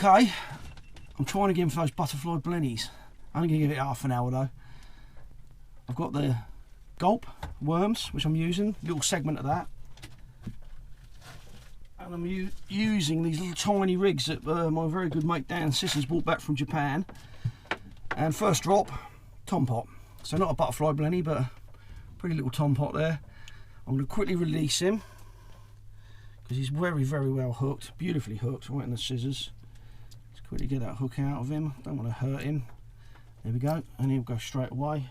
Okay, I'm trying again for those butterfly blennies. I'm only going to give it half an hour though. I've got the gulp worms, which I'm using, a little segment of that. And I'm using these little tiny rigs that my very good mate Dan Sissons brought back from Japan. And first drop, tom pot. So not a butterfly blenny, but a pretty little tom pot there. I'm going to quickly release him because he's very, very well hooked, beautifully hooked, right in the scissors. Let's quickly get that hook out of him. Don't want to hurt him. There we go, and he'll go straight away.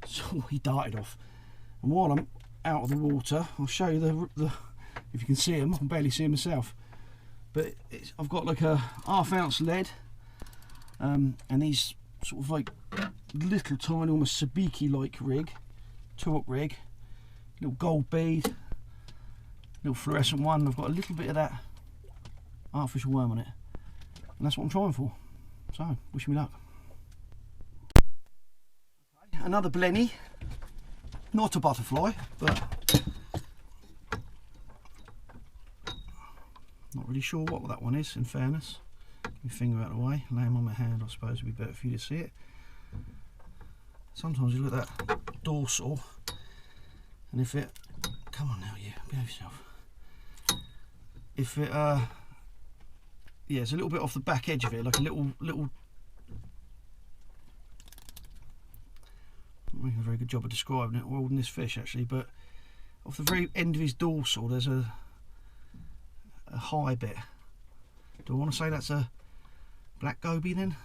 So he darted off. And while I'm out of the water, I'll show you the if you can see him. I can barely see him myself, but I've got like a ½ ounce lead, and these sort of like little tiny, almost sabiki like rig, 2-hook rig, little gold bead, little fluorescent one. I've got a little bit of that artificial worm on it, and that's what I'm trying for. So wish me luck. Okay, another blenny, not a butterfly, but not really sure what that one is, in fairness. Get my finger out of the way, lay him on my hand, I suppose would be better for you to see it. Sometimes you look at that dorsal, and if it, come on now you, behave yourself. If it, yeah, it's a little bit off the back edge of it, like a little, not making a very good job of describing it, or holding this fish actually, but off the very end of his dorsal there's a high bit. Do I want to say that's a black goby then?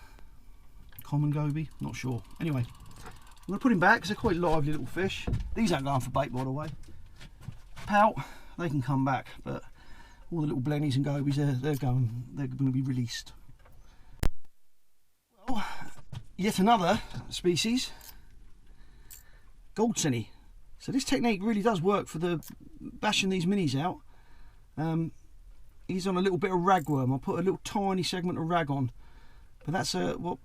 Common goby? Not sure. Anyway, I'm going to put him back because they're quite lively little fish. These aren't going for bait, by the way. Pout, they can come back, but all the little blennies and gobies, they're going to be released. Well, yet another species, gold cinny. So this technique really does work for the bashing these minis out. He's on a little bit of ragworm. I put a little tiny segment of rag on, but that's what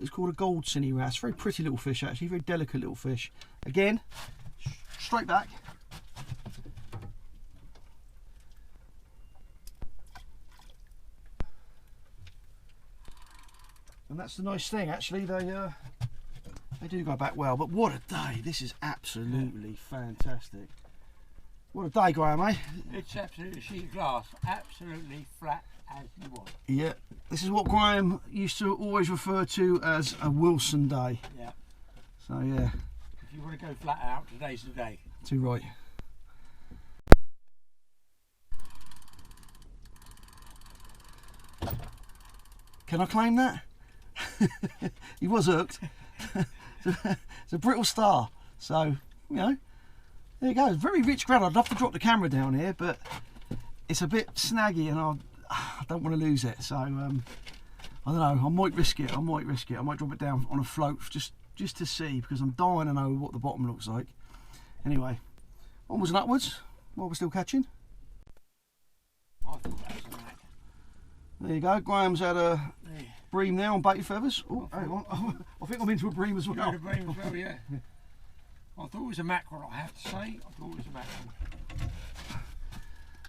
is called a gold cinny wrasse. Very pretty little fish actually, very delicate little fish. Again, straight back. And that's the nice thing actually, they do go back well. But what a day, this is absolutely fantastic. What a day, Graeme, eh? It's absolutely sheet of glass, absolutely flat as you want. Yeah, this is what Graeme used to always refer to as a Wilson day. Yeah. So yeah. If you want to go flat out, today's the day. Too right. Can I claim that? He was hooked. It's a brittle star, so you know. There you go, very rich ground. I'd love to drop the camera down here, but it's a bit snaggy and I don't want to lose it. So I don't know, I might risk it. I might drop it down on a float just to see, because I'm dying to know what the bottom looks like. Anyway, onwards and upwards while we're still catching. I thought that was a knack. There you go, Graham's had a bream now on bait feathers. Oh, hang on, I think I'm into a bream as well. You're a bream as well, yeah. I thought it was a mackerel, I have to say. I thought it was a mackerel.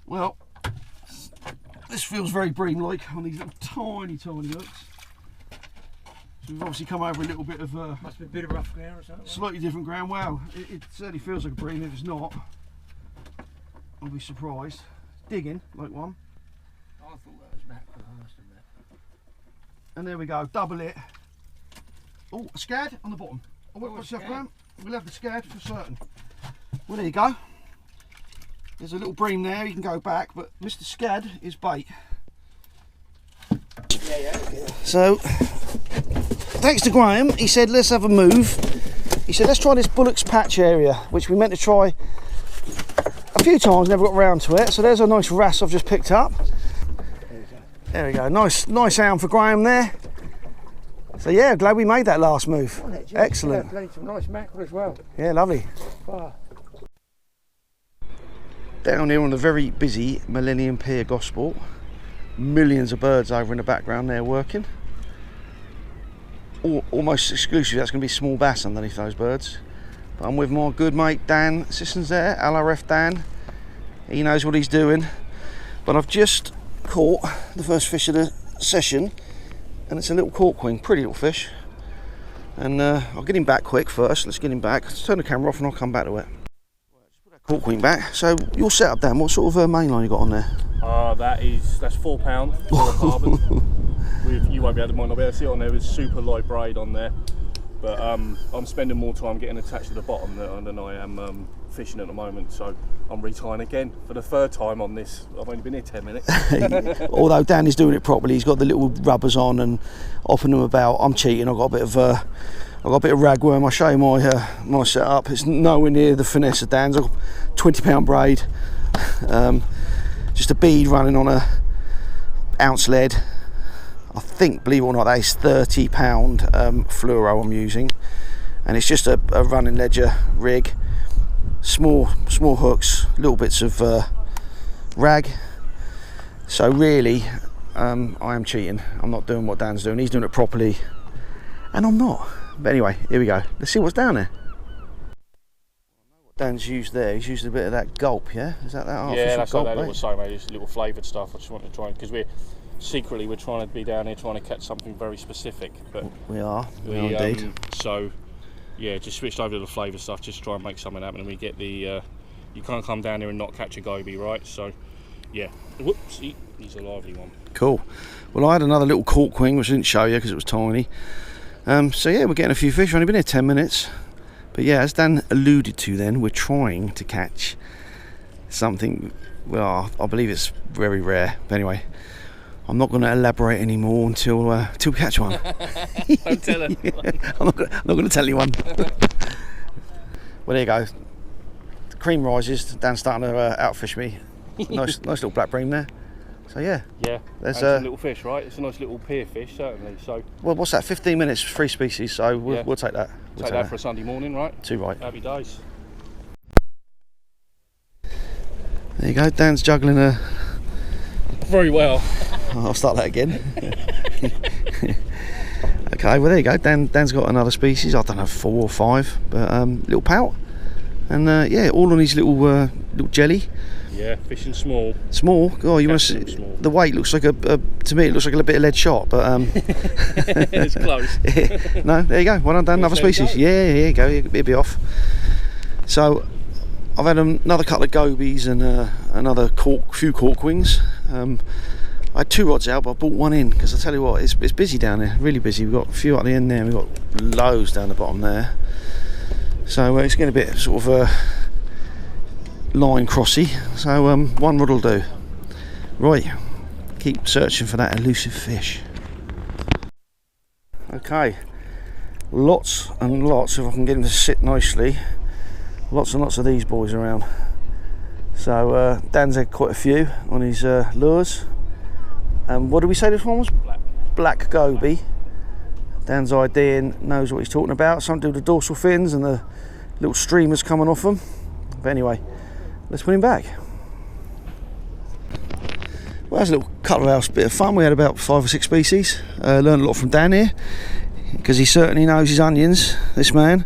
Well, this feels very bream-like on these little tiny hooks. So we've obviously come over a little bit of must be a bit of rough ground or something. Slightly different ground. Wow, it certainly feels like a bream. If it's not, I'll be surprised. Digging like one. I thought that was mackerel, I must admit. And there we go, double it. Oh, a scad on the bottom. Oh, what's that, Graeme? We'll have the scad for certain. Well, there you go. There's a little bream there, you can go back, but Mr. Scad is bait. Yeah. So, thanks to Graeme, he said let's have a move. He said let's try this Bullock's Patch area, which we meant to try a few times, never got around to it. So there's a nice wrasse I've just picked up. There we go, nice hound for Graeme there. So yeah, glad we made that last move. Excellent. Yeah, played some nice mackerel as well. Yeah, lovely. Wow. Down here on the very busy Millennium Pier Gosport, millions of birds over in the background there working. Almost exclusively that's going to be small bass underneath those birds. But I'm with my good mate Dan Sissons there, LRF Dan. He knows what he's doing. But I've just caught the first fish of the session, and it's a little corkwing, pretty little fish. And I'll get him back quick first. Let's get him back. Let's turn the camera off and I'll come back to it. Just put that corkwing back. So your setup, Dan, what sort of main line you got on there? That's £4 fluorocarbon. You might not be able to see it on there. There's super light braid on there, but I'm spending more time getting attached to the bottom than I am fishing at the moment. So I'm retying again for the third time on this. I've only been here 10 minutes. Although Dan is doing it properly, he's got the little rubbers on and hopping them about. I'm cheating. I've got a bit of ragworm. I'll show you my setup. It's nowhere near the finesse of Dan's. I've got £20 braid, just a bead running on a ounce lead. I think, believe it or not, that is £30 fluoro I'm using, and it's just a running ledger rig. Small hooks, little bits of rag. So really, I am cheating. I'm not doing what Dan's doing. He's doing it properly, and I'm not. But anyway, here we go. Let's see what's down there. What Dan's used there, he's used a bit of that gulp, yeah? Is that artificial Yeah, that's gulp, like that mate? little so, mate. Just little flavoured stuff. I just want to try, because we're trying to be down here trying to catch something very specific. But We are indeed. So yeah, just switched over to the flavour stuff, just try and make something happen, and we get the you can't come down here and not catch a goby, right? So yeah, whoops, he's a lively one. Cool. Well, I had another little corkwing which I didn't show you because it was tiny. So yeah, we're getting a few fish. We've only been here 10 minutes, but yeah, as Dan alluded to, then we're trying to catch something. Well, I believe it's very rare. But anyway, I'm not going to elaborate anymore until we catch one. Don't tell her. I'm not going to tell anyone. Well, there you go. The cream rises. Dan's starting to outfish me. Nice little black bream there. So yeah. Yeah. There's some little fish, right? It's a nice little pier fish, certainly. So. Well, what's that? 15 minutes, 3 species. So we'll take that. We'll take that for a Sunday morning, right? 2 right. Happy days. There you go. Dan's juggling a. Very well. I'll start that again. Okay, well there you go. Dan's got another species. I don't know, 4 or 5, but little pout, and yeah, all on his little jelly. Yeah, fishing small. Small. Oh, you must. The weight looks like to me it looks like a bit of lead shot, but it's close. No, there you go. Well done, another species. Yeah, here you go. It'll be off. So I've had another couple of gobies and another few corkwings. I had 2 rods out, but I brought one in because I tell you what, it's busy down there, really busy. We've got a few at the end there, and we've got loads down the bottom there. So it's getting a bit sort of line crossy. So 1 rod will do. Right, keep searching for that elusive fish. Okay, lots and lots, if I can get him to sit nicely, lots and lots of these boys around. So Dan's had quite a few on his lures. What did we say this one was? Black goby. Dan's idea and knows what he's talking about. Something to do with the dorsal fins and the little streamers coming off them. But anyway, let's put him back. Well, that's a little couple of hours bit of fun. We had about 5 or 6 species. Learned a lot from Dan here because he certainly knows his onions, this man.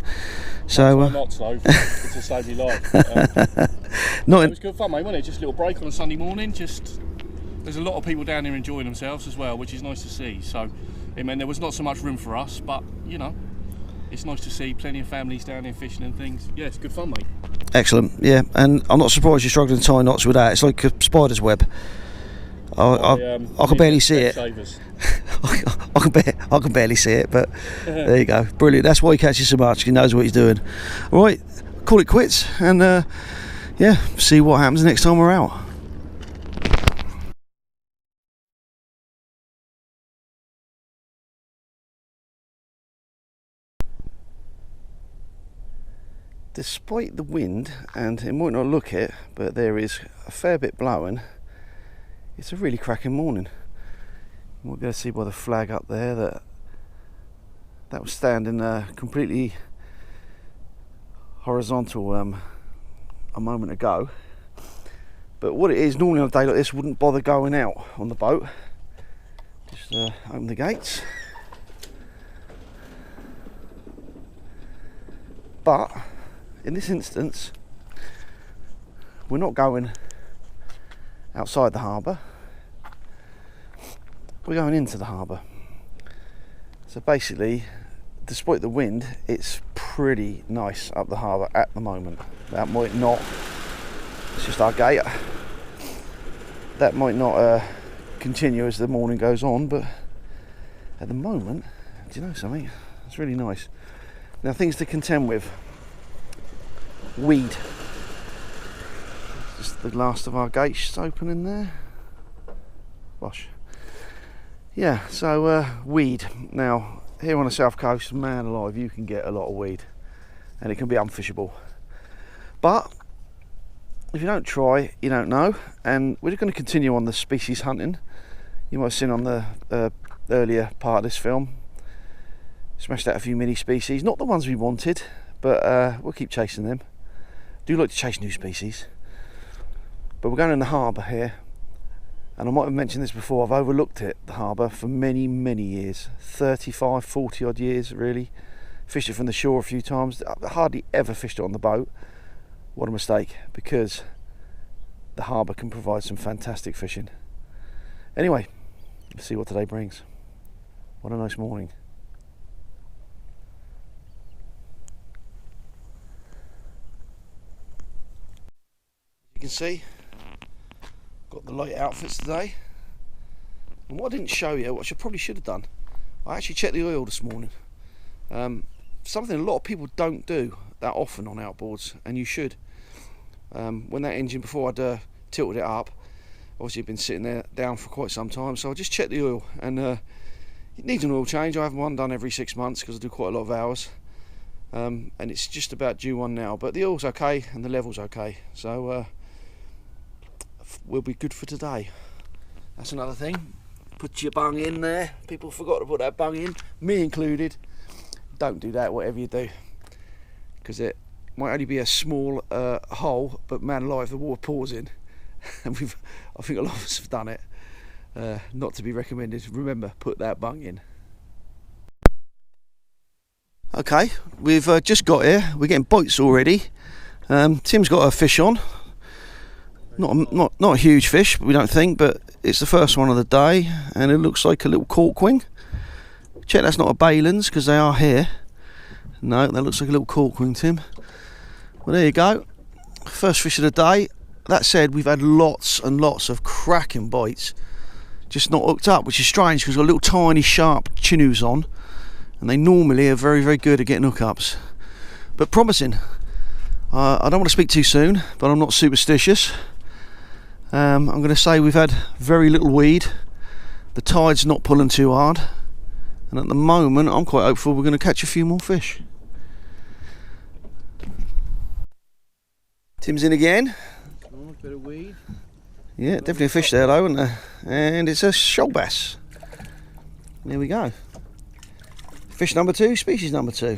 So not slow, it's to save your life. It was good fun, mate, wasn't it? Just a little break on a Sunday morning. There's a lot of people down here enjoying themselves as well, which is nice to see. So it meant there was not so much room for us, but you know, it's nice to see plenty of families down here fishing and things. Yeah, it's good fun, mate. Excellent. Yeah, and I'm not surprised you're struggling to tie knots with that. It's like a spider's web. I can barely see it. I can barely see it, but there you go. Brilliant. That's why he catches so much. He knows what he's doing. All right, call it quits, and yeah, see what happens next time we're out. Despite the wind, and it might not look it, but there is a fair bit blowing, it's a really cracking morning. You might be able to see by the flag up there that was standing completely horizontal a moment ago. But what it is, normally on a day like this, wouldn't bother going out on the boat. Just open the gates. But in this instance, we're not going outside the harbour. we're going into the harbour. So basically, despite the wind, it's pretty nice up the harbour at the moment. That might not, it's just our gate. That might not continue as the morning goes on, but at the moment, do you know something? It's really nice. Now, things to contend with. Weed. Just the last of our gates open in there. Wash. Yeah, so weed. Now, here on the south coast, man alive, you can get a lot of weed, and it can be unfishable. But if you don't try, you don't know. And we're going to continue on the species hunting. You might have seen on the earlier part of this film, smashed out a few mini species, not the ones we wanted, but we'll keep chasing them. Do like to chase new species. But we're going in the harbour here, and I might have mentioned this before, I've overlooked it, the harbour, for many years, 35, 40 odd years really. Fished it from the shore a few times, I hardly ever fished it on the boat. What a mistake, because the harbour can provide some fantastic fishing. Anyway, let's see what today brings. What a nice morning. You can see, got the light outfits today. And what I didn't show you, which I probably should have done, I actually checked the oil this morning. Something a lot of people don't do that often on outboards, and you should. When that engine, before I'd tilted it up, obviously it'd been sitting there down for quite some time, so I just checked the oil, and it needs an oil change. I have one done every 6 months because I do quite a lot of hours, and it's just about due one now, but the oil's okay and the level's okay, so we'll be good for today. That's another thing, put your bung in there. People forgot to put that bung in, me included. Don't do that, whatever you do, because it might only be a small hole, but man alive, the water pours in. And I think a lot of us have done it. Not to be recommended. Remember, put that bung in. Okay, we've just got here. We're getting bites already. Tim's got a fish on. Not a huge fish, we don't think, but it's the first one of the day, and it looks like a little corkwing. Check that's not a Balin's, because they are here. No, that looks like a little corkwing, Tim. Well, there you go. First fish of the day. That said, we've had lots and lots of cracking bites, just not hooked up, which is strange because we've got little tiny sharp chinnoos on, and they normally are very good at getting hookups. But promising. I don't want to speak too soon, but I'm not superstitious. I'm going to say we've had very little weed. The tide's not pulling too hard, and at the moment I'm quite hopeful we're going to catch a few more fish. Tim's in again. Oh, bit of weed. Yeah, definitely a fish there though, isn't there? And it's a shoal bass. There we go. Fish number 2, species number 2.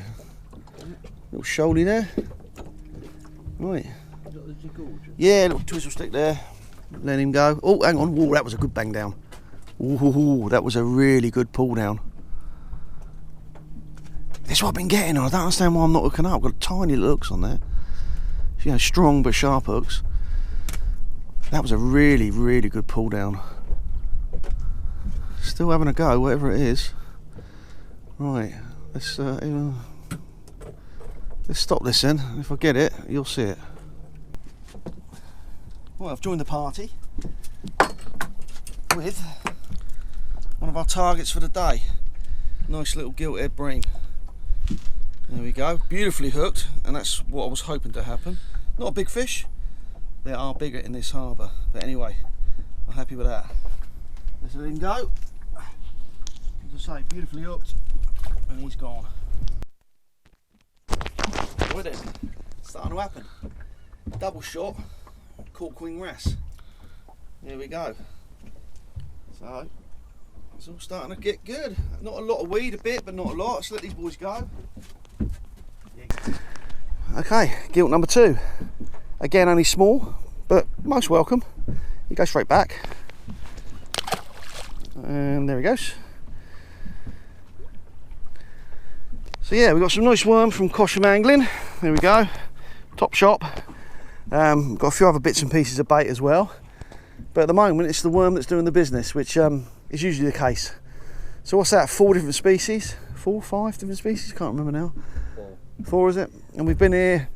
Little shoaly there. Right. Yeah, little twizzle stick there. Let him go. Oh, hang on. Whoa, that was a good bang down. Ooh, that was a really good pull down. That's what I've been getting on. I don't understand why I'm not hooking up. I've got tiny little hooks on there. You know, strong but sharp hooks. That was a really good pull down. Still having a go, whatever it is. Right, let's stop this then. If I get it, you'll see it. Well, I've joined the party with one of our targets for the day. Nice little gilt-head bream. There we go, beautifully hooked, and that's what I was hoping to happen. Not a big fish. There are bigger in this harbour, but anyway, I'm happy with that. Let's let him go. As I say, beautifully hooked, and he's gone. Right then, it's starting to happen. Double shot, corkwing wrasse. There we go. So, it's all starting to get good. Not a lot of weed, a bit, but not a lot. Let's let these boys go. Okay, gilt number 2. Again, only small, but most welcome. He goes straight back. And there he goes. So yeah, we've got some nice worm from Cosham Angling. There we go. Top shop. Got a few other bits and pieces of bait as well. But at the moment, it's the worm that's doing the business, which is usually the case. So what's that, 4 different species? 4, 5 different species? Can't remember now. 4 is it? And we've been here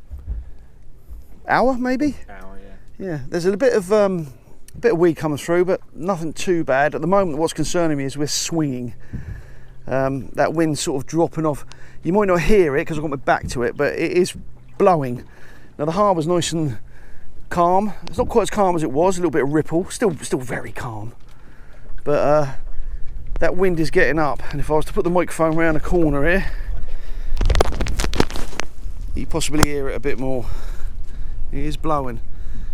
hour maybe? Hour, yeah. Yeah, there's a bit of weed coming through, but nothing too bad. At the moment, what's concerning me is we're swinging. That wind sort of dropping off. You might not hear it because I've got my back to it, but it is blowing. Now the harbour's nice and calm. It's not quite as calm as it was, a little bit of ripple. Still very calm. But that wind is getting up, and if I was to put the microphone around the corner here, you possibly hear it a bit more. It is blowing.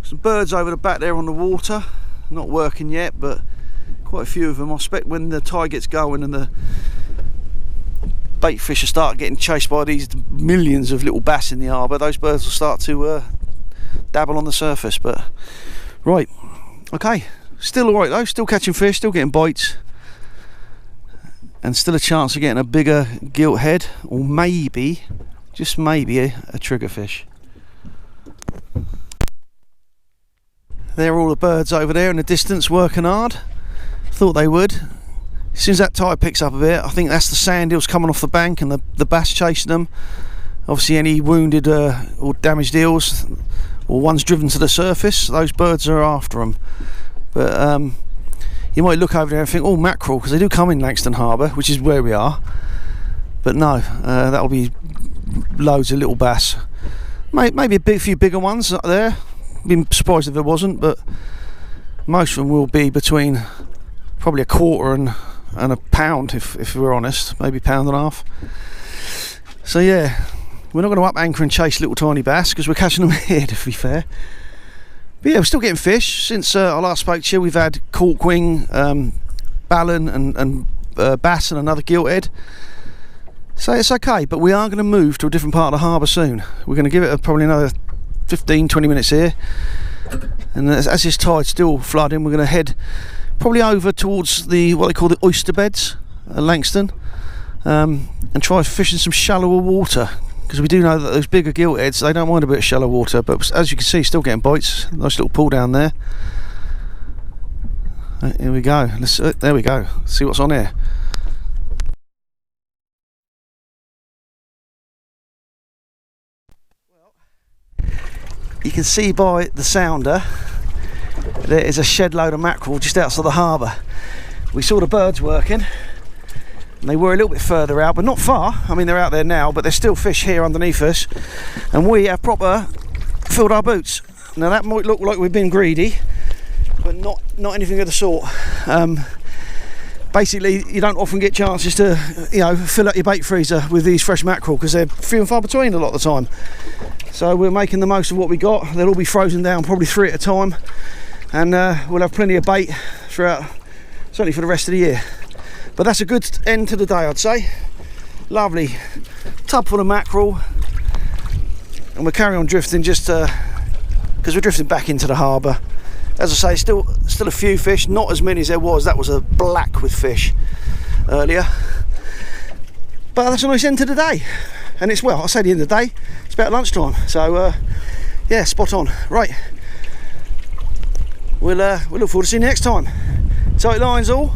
Some birds over the back there on the water, not working yet, but quite a few of them. I expect when the tide gets going and the bait fish will start getting chased by these millions of little bass in the harbour, those birds will start to dabble on the surface. But right, okay, still alright though, still catching fish, still getting bites, and still a chance of getting a bigger gilt head, or maybe, just maybe, a trigger fish. There are all the birds over there in the distance working hard. Thought they would. As soon as that tide picks up a bit, I think that's the sand eels coming off the bank and the bass chasing them. Obviously any wounded or damaged eels, or ones driven to the surface, those birds are after them. But you might look over there and think, oh, mackerel, because they do come in Langston Harbour, which is where we are. But no, that'll be loads of little bass. Maybe a few bigger ones up there. Been surprised if there wasn't, but most of them will be between probably a quarter and a pound, if we're honest, maybe £1.5 pounds. So yeah, we're not going to up anchor and chase little tiny bass because we're catching them here, to be fair. But yeah, we're still getting fish. Since I last spoke to you, we've had corkwing, ballan and bass and another gilthead. So it's okay, but we are going to move to a different part of the harbour soon. We're going to give it probably another 15-20 minutes here, and as this tide's still flooding, we're going to head probably over towards what they call the oyster beds at Langston, and try fishing some shallower water, because we do know that those bigger giltheads, they don't mind a bit of shallow water. But as you can see, still getting bites. Nice little pull down there. Here we go. There we go. Let's see what's on here. You can see by the sounder there is a shed load of mackerel just outside the harbour. We saw the birds working, and they were a little bit further out, but not far. I mean, they're out there now, but there's still fish here underneath us, and we have proper filled our boots. Now that might look like we've been greedy, but not anything of the sort. Basically, you don't often get chances to, fill up your bait freezer with these fresh mackerel, because they're few and far between a lot of the time. So we're making the most of what we got. They'll all be frozen down, probably 3 at a time, and we'll have plenty of bait throughout, certainly for the rest of the year. But that's a good end to the day, I'd say. Lovely tub full of mackerel, and we'll carry on drifting just because we're drifting back into the harbour. As I say, still a few fish, not as many as there was. That was a black with fish earlier. But that's a nice end to the day. And it's, well, I say the end of the day, it's about lunchtime. So yeah, spot on. Right, we'll look forward to seeing you next time. Tight lines all.